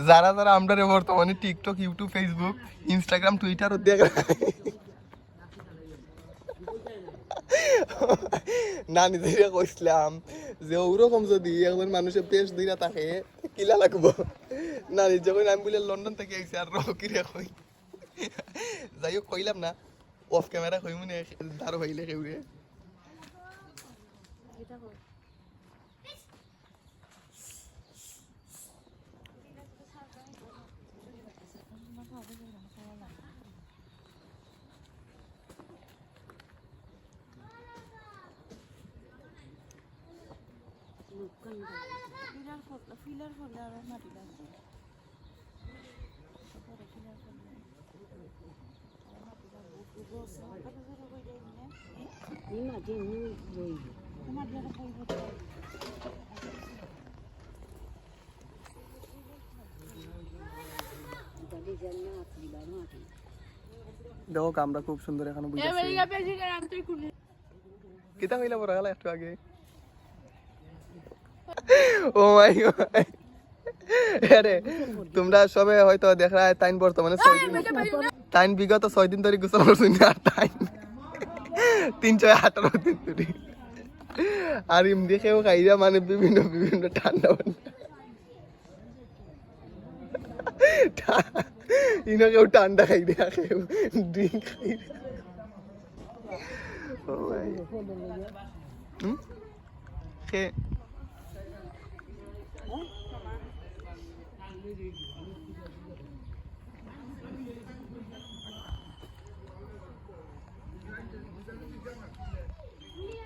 যারা যারা আমরা বর্তমানে TikTok, YouTube, Facebook, Instagram, Twitter দেখা না নিজেরা কইছিলাম যে ওরকম যদি একজন মানুষের পেশ দিরা থাকে কিলা লাগবো না যখন আমি বলে লন্ডন থেকে আইসি আর কিরা কই যাই হোক কইলাম না অফ ক্যামেরা কই মনে দারো হইলে কেউরে ফিলার করলে আর মাটি লাগবে দেখো আমরা খুব সুন্দর এখানে বুঝাচ্ছি কিতা হইলা বড় গেল একটু আগে ও মাই গড আরে তোমরা সবে হয়তো দেখা তাইন বর্তমানে 6 দিন তাইন বিগত 6 দিন ধরে গোসল করছেন আর তাইন 318 দিন ধরে আর ইম দেখেও খাইরা মানে বিভিন্ন বিভিন্ন ঠান্ডা ইনো কেউ ঠান্ডা খাই দেয়া কেউ ড্রিঙ্ক খাই ও ভাই